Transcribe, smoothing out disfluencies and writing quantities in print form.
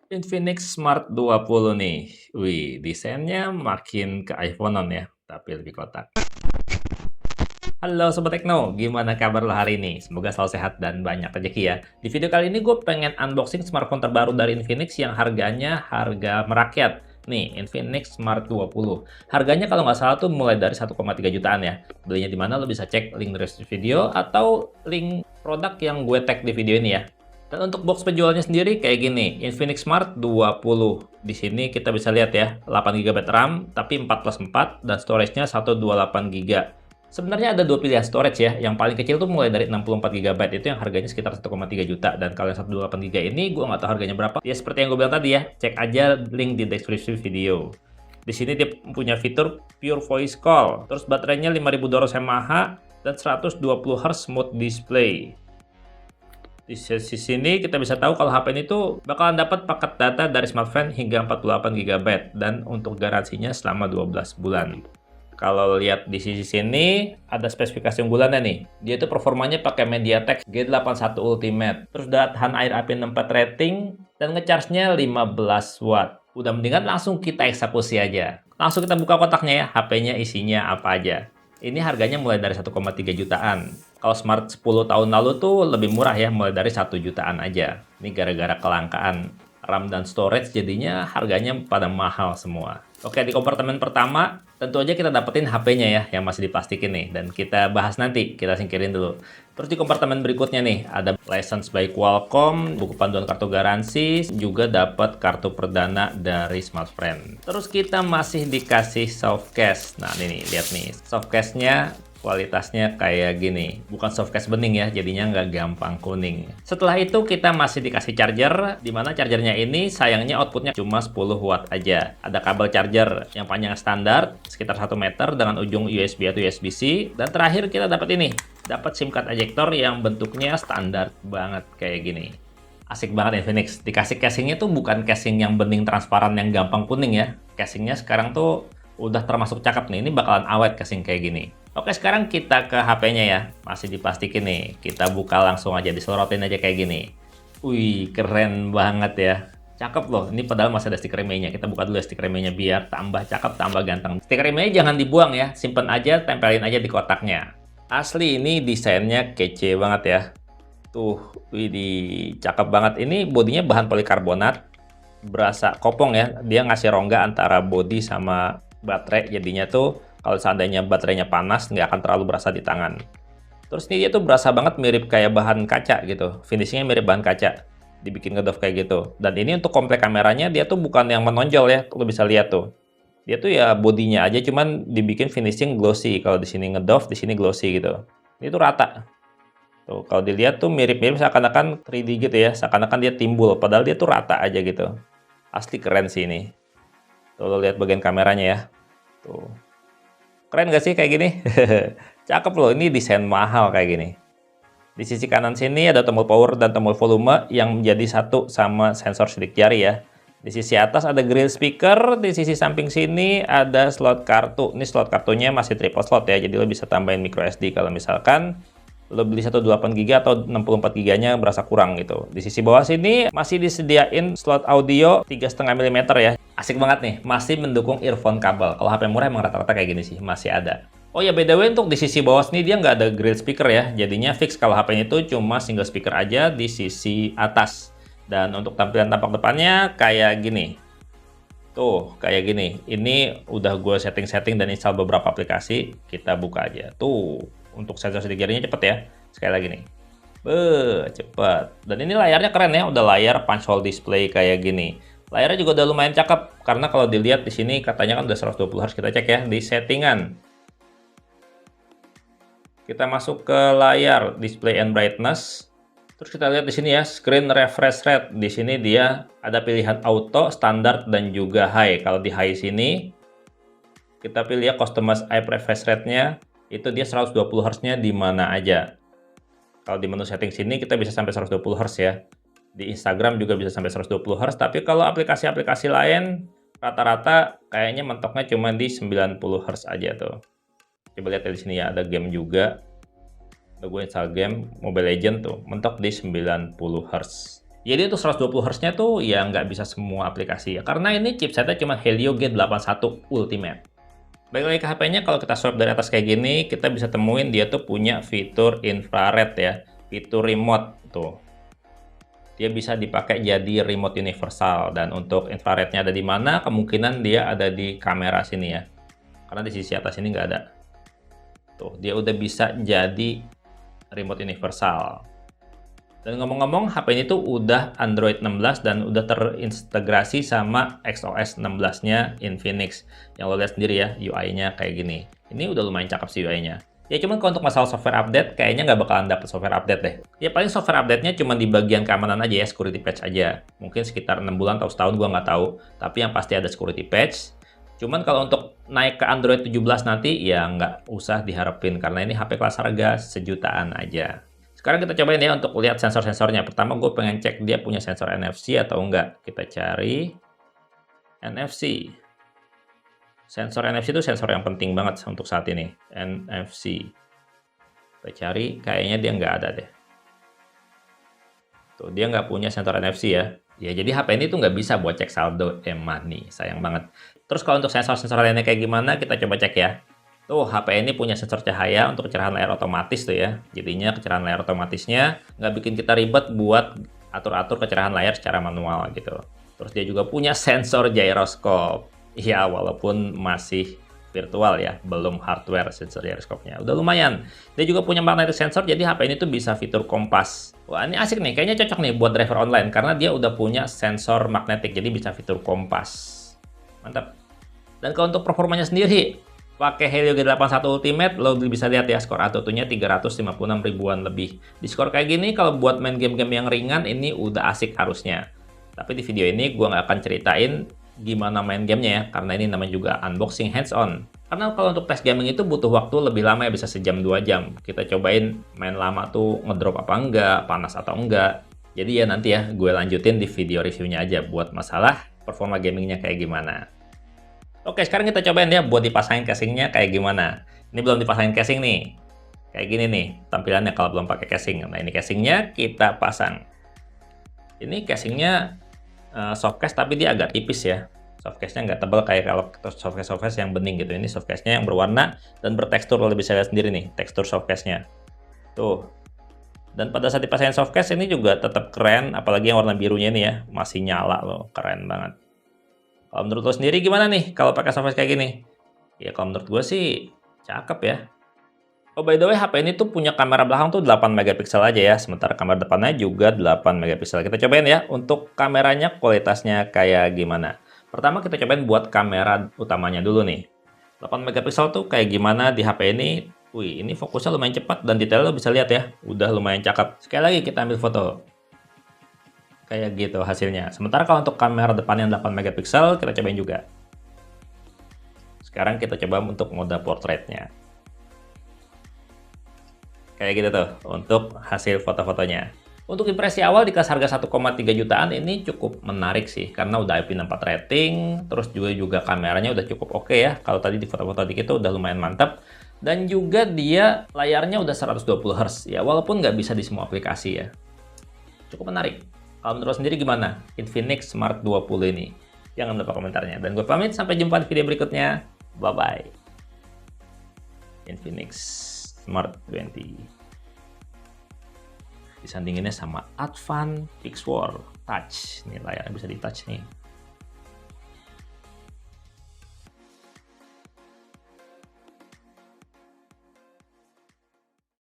Infinix Smart 20 nih. Wih, desainnya makin ke iPhone-on ya, tapi lebih kotak. Halo Sobat Tekno, gimana kabar lo hari ini? Semoga selalu sehat dan banyak rezeki ya. Di video kali ini gue pengen unboxing smartphone terbaru dari Infinix yang harganya harga merakyat. Nih, Infinix Smart 20. Harganya kalau nggak salah tuh mulai dari 1,3 jutaan ya. Belinya di mana lo bisa cek link di deskripsi video atau link produk yang gue tag di video ini ya. Dan untuk box penjualnya sendiri kayak gini, Infinix Smart 20. Di sini kita bisa lihat ya, 8 GB RAM, tapi 4+4, dan storage-nya 128 GB. Sebenarnya ada dua pilihan storage ya. Yang paling kecil tuh mulai dari 64 GB, itu yang harganya sekitar 1,3 juta. Dan kalau yang 128 GB ini, gue nggak tahu harganya berapa. Ya seperti yang gue bilang tadi ya, cek aja link di deskripsi video. Di sini dia punya fitur Pure Voice Call, terus baterainya 5000 mAh, dan 120 Hz Smooth Display. Di sisi sini kita bisa tahu kalau HP ini tuh bakalan dapat paket data dari smartphone hingga 48 GB, dan untuk garansinya selama 12 bulan. Kalau lihat di sisi sini ada spesifikasi unggulannya nih. Dia itu performanya pakai MediaTek G81 Ultimate. Terus tahan air IP64 rating dan ngecharge-nya 15 watt. Udah mendingan langsung kita eksekusi aja. Langsung kita buka kotaknya ya, HP-nya isinya apa aja. Ini harganya mulai dari 1,3 jutaan. Kalau Smart 10 tahun lalu tuh lebih murah ya, mulai dari 1 jutaan aja. Ini gara-gara kelangkaan RAM dan storage, jadinya harganya pada mahal semua. Oke, di kompartemen pertama tentu aja kita dapetin HP-nya ya, yang masih diplastikin nih, dan kita bahas nanti, kita singkirin dulu. Terus di kompartemen berikutnya nih, ada license by Qualcomm, buku panduan kartu garansi, juga dapat kartu perdana dari Smartfren. Terus kita masih dikasih softcase. Nah ini nih, lihat nih, softcase-nya kualitasnya kayak gini, bukan softcase bening ya, jadinya nggak gampang kuning. Setelah itu kita masih dikasih charger, dimana chargernya ini sayangnya outputnya cuma 10 watt aja. Ada kabel charger yang panjang standar sekitar 1 meter dengan ujung USB atau USB-C, dan terakhir kita dapat ini, dapat SIM card ejector yang bentuknya standar banget kayak gini. Asik banget Infinix, dikasih casingnya tuh bukan casing yang bening transparan yang gampang kuning ya. Casingnya sekarang tuh udah termasuk cakep nih, ini bakalan awet casing kayak gini. Oke, sekarang kita ke HP-nya ya. Masih diplastikin nih. Kita buka langsung aja, diselorotin aja kayak gini. Wih, keren banget ya. Cakep loh. Ini padahal masih ada stiker emailnya. Kita buka dulu ya stiker emailnya biar tambah cakep, tambah ganteng. Stiker emailnya jangan dibuang ya. Simpen aja, tempelin aja di kotaknya. Asli ini desainnya kece banget ya. Tuh, wih, cakep banget. Ini bodinya bahan polikarbonat. Berasa kopong ya. Dia ngasih rongga antara bodi sama baterai. Jadinya tuh kalau seandainya baterainya panas, nggak akan terlalu berasa di tangan. Terus ini dia tuh berasa banget mirip kayak bahan kaca gitu. Finishingnya mirip bahan kaca. Dibikin ngedoff kayak gitu. Dan ini untuk komplek kameranya, dia tuh bukan yang menonjol ya. Lo bisa lihat tuh. Dia tuh ya bodinya aja, cuman dibikin finishing glossy. Kalau di sini ngedoff, di sini glossy gitu. Ini tuh rata. Tuh, kalau dilihat tuh mirip-mirip seakan-akan 3D gitu ya. Seakan-akan dia timbul, padahal dia tuh rata aja gitu. Asli keren sih ini. Tuh, lo lihat bagian kameranya ya. Tuh. Keren gak sih kayak gini? Cakep loh, ini desain mahal kayak gini. Di sisi kanan sini ada tombol power dan tombol volume yang menjadi satu sama sensor sidik jari ya. Di sisi atas ada grill speaker, di sisi samping sini ada slot kartu. Ini slot kartunya masih triple slot ya, jadi lo bisa tambahin micro SD kalau misalkan lo beli 128 GB atau 64 GB-nya berasa kurang gitu. Di sisi bawah sini masih disediain slot audio 3,5 mm ya. Asik banget nih, masih mendukung earphone kabel. Kalau HP murah emang rata-rata kayak gini sih, masih ada. Oh ya, by the way, untuk di sisi bawah sini dia nggak ada grill speaker ya. Jadinya fix kalau HP-nya itu cuma single speaker aja di sisi atas. Dan untuk tampilan tampak depannya kayak gini. Tuh, kayak gini. Ini udah gue setting-setting dan install beberapa aplikasi. Kita buka aja. Tuh, untuk sensor sidik jarinya cepet ya. Sekali lagi nih. Cepet. Dan ini layarnya keren ya. Udah layar punch hole display kayak gini. Layarnya juga udah lumayan cakep. Karena kalau dilihat di sini katanya kan udah 120 Hz. Kita cek ya di settingan. Kita masuk ke layar display and brightness. Terus kita lihat di sini ya, screen refresh rate. Di sini dia ada pilihan auto, standar, dan juga high. Kalau di high sini, kita pilih ya customize eye refresh rate-nya. Itu dia 120 Hz-nya di mana aja. Kalau di menu setting sini, kita bisa sampai 120 Hz ya. Di Instagram juga bisa sampai 120 Hz. Tapi kalau aplikasi-aplikasi lain, rata-rata kayaknya mentoknya cuma di 90 Hz aja tuh. Coba lihat di sini ya, ada game juga. Gue install game Mobile Legend tuh, mentok di 90 Hz. Jadi untuk 120 Hz-nya tuh ya nggak bisa semua aplikasi ya, karena ini chipsetnya cuma Helio G81 Ultimate. Balik lagi ke HP-nya, kalau kita swipe dari atas kayak gini, kita bisa temuin dia tuh punya fitur infrared ya, fitur remote tuh. Dia bisa dipakai jadi remote universal, dan untuk infrarednya ada di mana, kemungkinan dia ada di kamera sini ya. Karena di sisi atas ini nggak ada. Tuh, dia udah bisa jadi remote universal. Dan ngomong-ngomong, HP ini tuh udah Android 16 dan udah terintegrasi sama XOS 16-nya Infinix. Yang lo lihat sendiri ya, UI-nya kayak gini. Ini udah lumayan cakep sih UI-nya. Ya cuman kalau untuk masalah software update, kayaknya nggak bakalan dapet software update deh. Ya paling software update-nya cuma di bagian keamanan aja ya, security patch aja. Mungkin sekitar 6 bulan atau setahun, gua nggak tahu. Tapi yang pasti ada security patch. Cuman kalau untuk naik ke Android 17 nanti, ya nggak usah diharapin. Karena ini HP kelas harga sejutaan aja. Sekarang kita cobain ya untuk lihat sensor-sensornya. Pertama gue pengen cek dia punya sensor NFC atau enggak. Kita cari NFC. Sensor NFC itu sensor yang penting banget untuk saat ini. NFC. Kita cari, kayaknya dia nggak ada deh. Tuh, dia nggak punya sensor NFC ya. Ya, jadi HP ini tuh nggak bisa buat cek saldo e-money. Sayang banget. Terus kalau untuk sensor-sensor lainnya kayak gimana, kita coba cek ya. Tuh, HP ini punya sensor cahaya untuk kecerahan layar otomatis tuh ya. Jadinya kecerahan layar otomatisnya nggak bikin kita ribet buat atur-atur kecerahan layar secara manual gitu. Terus dia juga punya sensor gyroscope. Ya, walaupun masih virtual ya, belum hardware sensor gyroscope-nya. Udah lumayan. Dia juga punya magnetic sensor, jadi HP ini tuh bisa fitur kompas. Wah, ini asik nih, kayaknya cocok nih buat driver online karena dia udah punya sensor magnetik, jadi bisa fitur kompas. Mantap. Dan kalau untuk performanya sendiri, pakai Helio G81 Ultimate, lo bisa lihat ya skor AnTuTu-nya 356 ribuan lebih. Di skor kayak gini, kalau buat main game-game yang ringan, ini udah asik harusnya. Tapi di video ini, gue nggak akan ceritain gimana main gamenya ya, karena ini namanya juga unboxing hands-on. Karena kalau untuk tes gaming itu butuh waktu lebih lama ya, bisa sejam 2 jam. Kita cobain main lama tuh ngedrop apa enggak, panas atau enggak. Jadi ya nanti ya, gue lanjutin di video reviewnya aja buat masalah performa gamingnya kayak gimana. Oke, sekarang kita cobain ya buat dipasangin casingnya kayak gimana. Ini belum dipasangin casing nih. Kayak gini nih tampilannya kalau belum pakai casing. Nah, ini casingnya kita pasang. Ini casingnya softcase tapi dia agak tipis ya. Softcase-nya nggak tebal kayak kalau softcase yang bening gitu. Ini softcase-nya yang berwarna dan bertekstur, lo bisa lihat sendiri nih tekstur softcase-nya. Tuh. Dan pada saat dipasangin softcase ini juga tetap keren, apalagi yang warna birunya ini ya, masih nyala loh, keren banget. Kalau menurut lo sendiri gimana nih kalau pakai softcase kayak gini? Ya kalau menurut gue sih cakep ya. Oh by the way, HP ini tuh punya kamera belakang tuh 8 megapiksel aja ya, sementara kamera depannya juga 8 megapiksel. Kita cobain ya untuk kameranya kualitasnya kayak gimana. Pertama kita cobain buat kamera utamanya dulu nih. 8 megapiksel tuh kayak gimana di HP ini. Wih, ini fokusnya lumayan cepat dan detailnya lo bisa lihat ya, udah lumayan cakep. Sekali lagi kita ambil foto. Kayak gitu hasilnya. Sementara kalau untuk kamera depan yang 8 megapiksel, kita cobain juga. Sekarang kita coba untuk mode portraitnya. Kayak gitu tuh, untuk hasil foto-fotonya. Untuk impresi awal di kelas harga 1,3 jutaan ini cukup menarik sih, karena udah IP64 rating, terus juga kameranya udah cukup oke ya. Kalau tadi di foto-foto dikit tuh udah lumayan mantap. Dan juga dia layarnya udah 120 Hz ya, walaupun nggak bisa di semua aplikasi ya. Cukup menarik. Kalau menurut sendiri gimana Infinix Smart 20 ini? Jangan lupa komentarnya. Dan gue pamit, sampai jumpa di video berikutnya. Bye-bye. Infinix Smart 20. Disandinginnya sama Advan Pixel Touch. Ini layarnya bisa di touch nih.